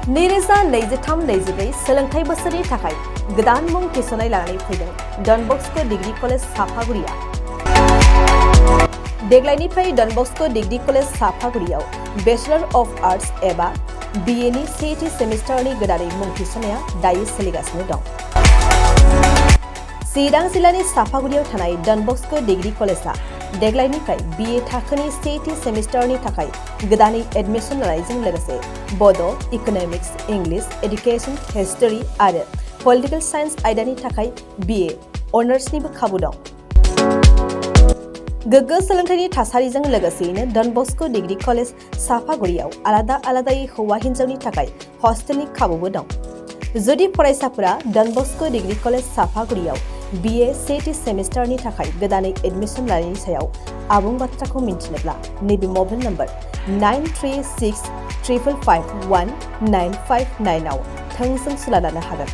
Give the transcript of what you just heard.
2023-24 सोलोंथाइ बोसोरनि थाखाय गोदान मुं थिसननाय लानानै फैदों डन बस्क' डिग्री कलेज साफागुरिया। देग्लायनिफ्राय डन बस्क' डिग्री कलेज साफागुरियाव बेचलर अफ आर्ट्स एबा BA नि सेथि सेमिस्टारनि गोदानै मुं थिसननाया दायो सोलिगासिनो दं। चिरां जिल्लानि साफागुरियाव थानाय डन बस्क' डिग्री कलेजआ देग्लायनिफ्राय BA थाखोनि सेथि सेमिस्टारनि थाखाय गोदानै एडमिशन लानायजों लोगोसे बड', इकोनॉमिक्स, इंलिश, एडुकेशन, हिस्ट्री आरो पलिटिकल साइंस आयदानि थाखाय BA अनार्सनिबो खाबु दं। गोग्गो सोलोंथाइनि थासारिजों लोगोसेयैनो डन बस्क' डिग्री कलेज साफागुरियाव आलादा आलादायै हौवा हिन्जावनि थाखाय हस्टेलनि खाबुबो दं। जुदि फरायसाफोरा डन बस्क' डिग्री कलेज साफागुरियाव BA सेथि सेमिस्टारनि थाखाय गोदानै एडमिशन लानायनि सायाव आबुं बाथ्राखौ मिन्थिनोब्ला नैबे मबाइल नम्बर 9365519559 आव थोंजों सुला लानो हागोन।